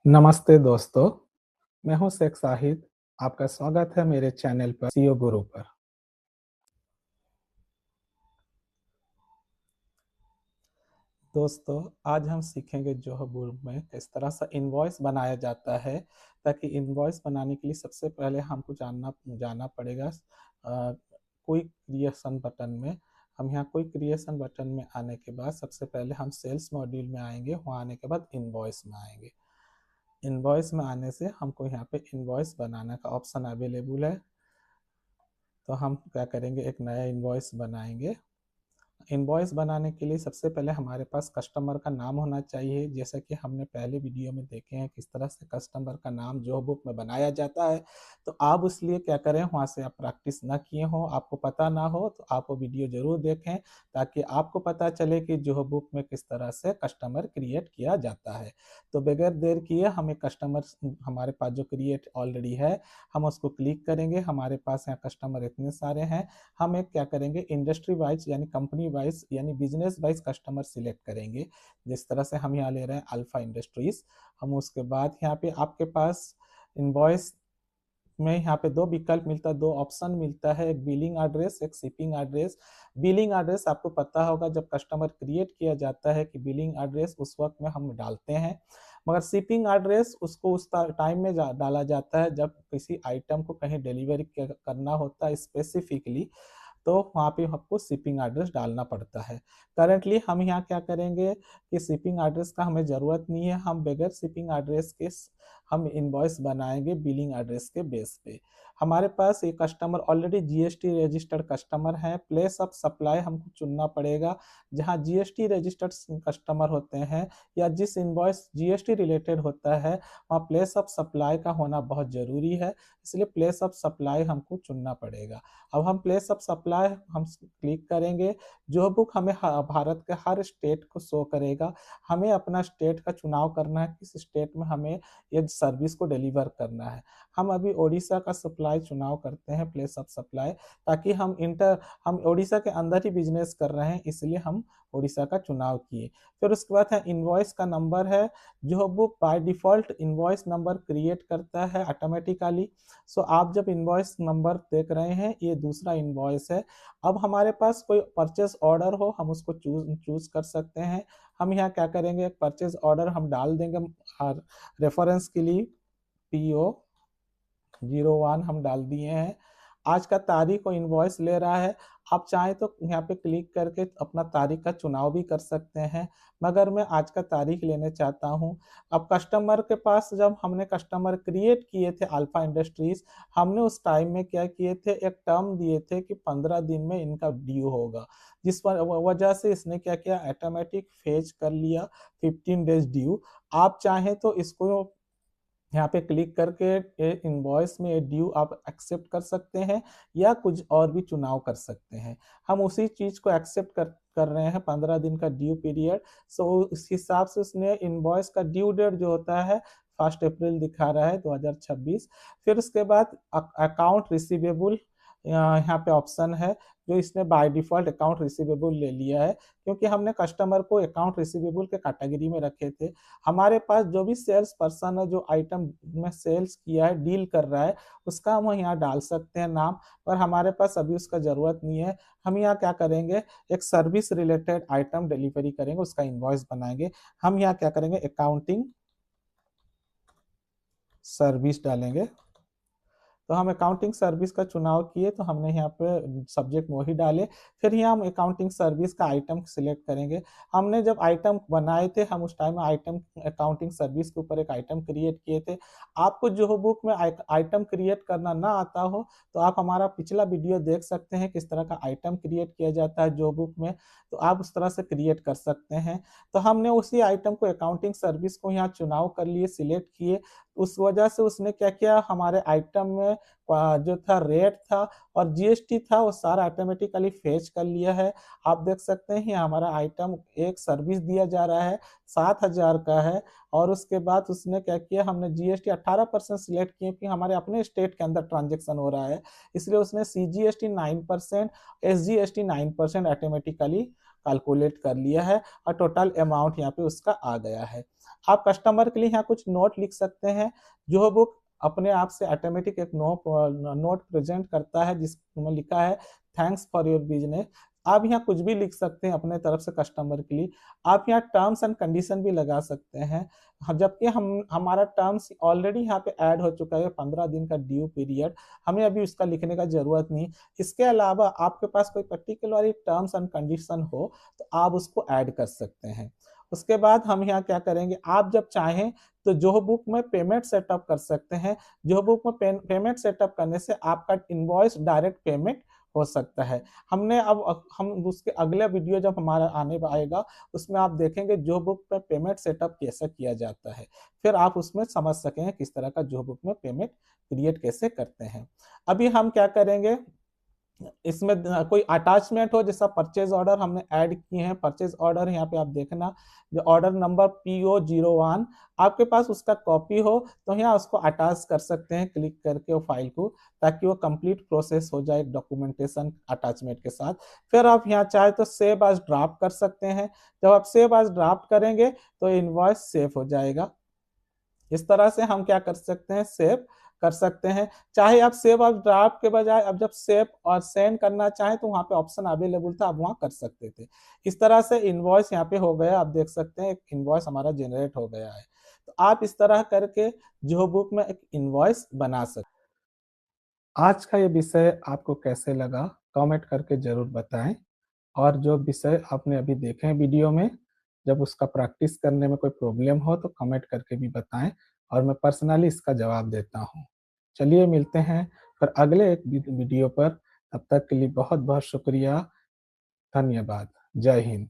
नमस्ते दोस्तों, मैं हूं शेख साहिद। आपका स्वागत है मेरे चैनल पर सीओ गुरु पर। दोस्तों, आज हम सीखेंगे जोह ग्रुप में किस तरह से इनवॉइस बनाया जाता है। ताकि इनवॉइस बनाने के लिए सबसे पहले हमको जाना पड़ेगा क्विक क्रिएशन बटन में। हम यहाँ क्विक क्रिएशन बटन में आने के बाद सबसे पहले हम सेल्स मॉड्यूल में आएंगे। वहाँ आने के बाद इनवॉइस में आएंगे। इनवॉइस में आने से हमको यहाँ पे इनवॉइस बनाने का ऑप्शन अवेलेबल है। तो हम क्या करेंगे, एक नया इनवॉइस बनाएंगे। इनवॉइस बनाने के लिए सबसे पहले हमारे पास कस्टमर का नाम होना चाहिए। जैसा कि हमने पहले वीडियो में देखे हैं किस तरह से कस्टमर का नाम जो बुक में बनाया जाता है। तो आप इसलिए क्या करें, वहाँ से आप प्रैक्टिस ना किए हो, आपको पता ना हो, तो आप वो वीडियो जरूर देखें ताकि आपको पता चले कि जो बुक में किस तरह से कस्टमर क्रिएट किया जाता है। तो बगैर देर किए हमें कस्टमर हमारे पास जो क्रिएट ऑलरेडी है हम उसको क्लिक करेंगे। हमारे पास यहाँ कस्टमर इतने सारे हैं। हम एक क्या करेंगे, इंडस्ट्री वाइज यानी कंपनी वाइज यानी बिजनेस वाइज कस्टमर सिलेक्ट करेंगे। जिस तरह से हम यहाँ ले रहे हैं अल्फा इंडस्ट्रीज। हम उसके बाद यहाँ पे आपके पास इनवॉइस में यहाँ पे दो विकल्प मिलता है, दो ऑप्शन मिलता है, एक बिलिंग एड्रेस, एक शिपिंग एड्रेस। बिलिंग एड्रेस आपको पता होगा जब कस्टमर क्रिएट किया जाता है कि बिलिंग एड्रेस उस वक्त में हम डालते हैं। मगर शिपिंग एड्रेस उसको उस टाइम में डाला जाता है जब किसी आइटम को कहीं डिलीवरी करना होता है स्पेसिफिकली। तो वहाँ पे आपको शिपिंग एड्रेस डालना पड़ता है। करेंटली हम यहाँ क्या करेंगे कि शिपिंग एड्रेस का हमें ज़रूरत नहीं है। हम बगैर शिपिंग एड्रेस के हम इनवॉइस बनाएंगे बिलिंग एड्रेस के बेस पे। हमारे पास ये customer already GST registered customer है। प्लेस ऑफ सप्लाई हमको चुनना पड़ेगा। जहाँ जीएसटी रजिस्टर्ड कस्टमर होते हैं या जिस इनवॉइस जीएसटी रिलेटेड होता है वहाँ प्लेस ऑफ सप्लाई का होना बहुत ज़रूरी है। इसलिए प्लेस ऑफ सप्लाई हमको चुनना पड़ेगा। अब हम प्लेस ऑफ सप्लाई हम क्लिक करेंगे। जो बुक हमें भारत के हर स्टेट को शो करेगा। हमें अपना स्टेट का चुनाव करना है, किस स्टेट में हमें ये सर्विस को डिलीवर करना है। हम अभी ओडिशा का सप्लाई चुनाव करते हैं, प्लेस ऑफ सप्लाई, ताकि हम ओडिशा के अंदर ही बिजनेस कर रहे हैं, इसलिए हम ओडिशा का चुनाव किए। फिर उसके बाद है इनवॉइस का नंबर है। जो book by default invoice number create करता है ऑटोमेटिकली। सो आप जब इनवॉइस नंबर देख रहे हैं ये दूसरा इनवॉइस है। अब हमारे पास कोई परचेज ऑर्डर हो हम उसको चूज कर सकते हैं। हम यहाँ क्या करेंगे, एक परचेज ऑर्डर हम डाल देंगे रेफरेंस के लिए। PO01 हम डाल दिए हैं। आज का तारीख और इनवॉइस ले रहा है। आप चाहें तो यहाँ पे क्लिक करके अपना तारीख का चुनाव भी कर सकते हैं, मगर मैं आज का तारीख लेने चाहता हूँ। अब कस्टमर के पास जब हमने कस्टमर क्रिएट किए थे अल्फा इंडस्ट्रीज, हमने उस टाइम में क्या किए थे, एक टर्म दिए थे कि 15 दिन में इनका ड्यू होगा। जिस पर वजह से इसने क्या किया, ऑटोमेटिक फेच कर लिया 15 डेज ड्यू। आप चाहें तो इसको यहाँ पे क्लिक करके इनवॉइस में ड्यू आप एक्सेप्ट कर सकते हैं या कुछ और भी चुनाव कर सकते हैं। हम उसी चीज को एक्सेप्ट कर रहे हैं, 15 दिन का ड्यू पीरियड। सो उस हिसाब से उसने इनवॉइस का ड्यू डेट जो होता है 1 अप्रैल दिखा रहा है 2026। फिर उसके बाद अकाउंट रिसीवेबल यहाँ पे ऑप्शन है, जो इसने बाय डिफॉल्ट अकाउंट रिसीवेबल ले लिया है क्योंकि हमने कस्टमर को अकाउंट रिसीवेबल के कैटेगरी में रखे थे। हमारे पास जो भी सेल्स पर्सन है जो आइटम में सेल्स किया है, डील कर रहा है, उसका हम यहाँ डाल सकते हैं नाम। पर हमारे पास अभी उसका जरूरत नहीं है। हम यहाँ क्या करेंगे, एक सर्विस रिलेटेड आइटम डिलीवरी करेंगे, उसका इनवॉइस बनाएंगे। हम यहाँ क्या करेंगे, अकाउंटिंग सर्विस डालेंगे। तो हम अकाउंटिंग सर्विस का चुनाव किए तो हमने यहाँ पे सब्जेक्ट वही डाले। फिर यहाँ हम अकाउंटिंग सर्विस का आइटम सिलेक्ट करेंगे। हमने जब आइटम बनाए थे हम उस टाइम आइटम अकाउंटिंग सर्विस के ऊपर एक आइटम क्रिएट किए थे। आपको जो बुक में आइटम क्रिएट करना ना आता हो तो आप हमारा पिछला वीडियो देख सकते हैं किस तरह का आइटम क्रिएट किया जाता है जो बुक में। तो आप उस तरह से क्रिएट कर सकते हैं। तो हमने उसी आइटम को अकाउंटिंग सर्विस को यहाँ चुनाव कर लिए, सिलेक्ट किए। उस वजह से उसने क्या किया, हमारे आइटम में जो था रेट था और जीएसटी था वो सारा ऑटोमेटिकली फेच कर लिया है। आप देख सकते हैं हमारा आइटम एक सर्विस दिया जा रहा है 7,000 का है। और उसके बाद उसने क्या किया, हमने जीएसटी 18% सिलेक्ट किए कि हमारे अपने स्टेट के अंदर ट्रांजेक्शन हो रहा है, इसलिए उसने CGST 9%, SGST 9% ऑटोमेटिकली कैलकुलेट कर लिया है और टोटल अमाउंट यहाँ पे उसका आ गया है। आप कस्टमर के लिए यहाँ कुछ नोट लिख सकते हैं। जो बुक अपने आप से ऑटोमेटिक एक नोट प्रेजेंट करता है जिसमें लिखा है थैंक्स फॉर योर बिजनेस। आप यहाँ कुछ भी लिख सकते हैं अपने तरफ से कस्टमर के लिए। आप यहाँ टर्म्स एंड कंडीशन भी लगा सकते हैं। जबकि हम हमारा टर्म्स ऑलरेडी यहाँ पे ऐड हो चुका है 15 दिन का ड्यू पीरियड, हमें अभी उसका लिखने का जरूरत नहीं। इसके अलावा आपके पास कोई पर्टिकुलर टर्म्स एंड कंडीशन हो तो आप उसको ऐड कर सकते हैं। उसके बाद हम यहाँ क्या करेंगे, आप जब चाहें तो जोहो बुक में पेमेंट सेटअप कर सकते हैं। जोहो बुक में पेमेंट सेटअप करने से आपका इनवॉइस डायरेक्ट पेमेंट हो सकता है। हमने अब हम उसके अगले वीडियो जब हमारा आने आएगा उसमें आप देखेंगे जोहो बुक में पेमेंट सेटअप कैसे किया जाता है। फिर आप उसमें समझ सकें किस तरह का जोहो बुक में पेमेंट क्रिएट कैसे करते हैं। अभी हम क्या करेंगे, इसमें कोई अटैचमेंट हो, जैसा परचेज ऑर्डर हमने ऐड किए हैं। परचेज ऑर्डर यहाँ पे आप देखना, जो ऑर्डर नंबर PO01 आपके पास उसका कॉपी हो तो यहाँ उसको अटैच कर सकते हैं क्लिक करके वो फाइल को, ताकि वो कंप्लीट प्रोसेस हो जाए डॉक्यूमेंटेशन अटैचमेंट के साथ। फिर आप यहाँ चाहे तो सेव एज ड्राफ्ट कर सकते हैं। जब आप सेव एज ड्राफ्ट करेंगे तो इनवॉइस सेव हो जाएगा। इस तरह से हम क्या कर सकते हैं, सेव कर सकते हैं। चाहे आप सेव ऑफ ड्राफ्ट के बजाय अब जब सेव और सेंड करना चाहें तो वहां पे ऑप्शन अवेलेबल था, आप वहां कर सकते थे। इस तरह से इनवॉइस यहाँ पे हो गया, आप देख सकते हैं एक इनवॉइस हमारा जनरेट हो गया है। तो आप इस तरह करके जो बुक में एक इनवॉइस बना सकते। आज का ये विषय आपको कैसे लगा कमेंट करके जरूर बताएं। और जो विषय आपने अभी देखे हैं वीडियो में, जब उसका प्रैक्टिस करने में कोई प्रॉब्लम हो तो कमेंट करके भी बताएं और मैं पर्सनली इसका जवाब देता हूं। चलिए मिलते हैं फिर अगले एक वीडियो पर। तब तक के लिए बहुत बहुत शुक्रिया। धन्यवाद। जय हिंद।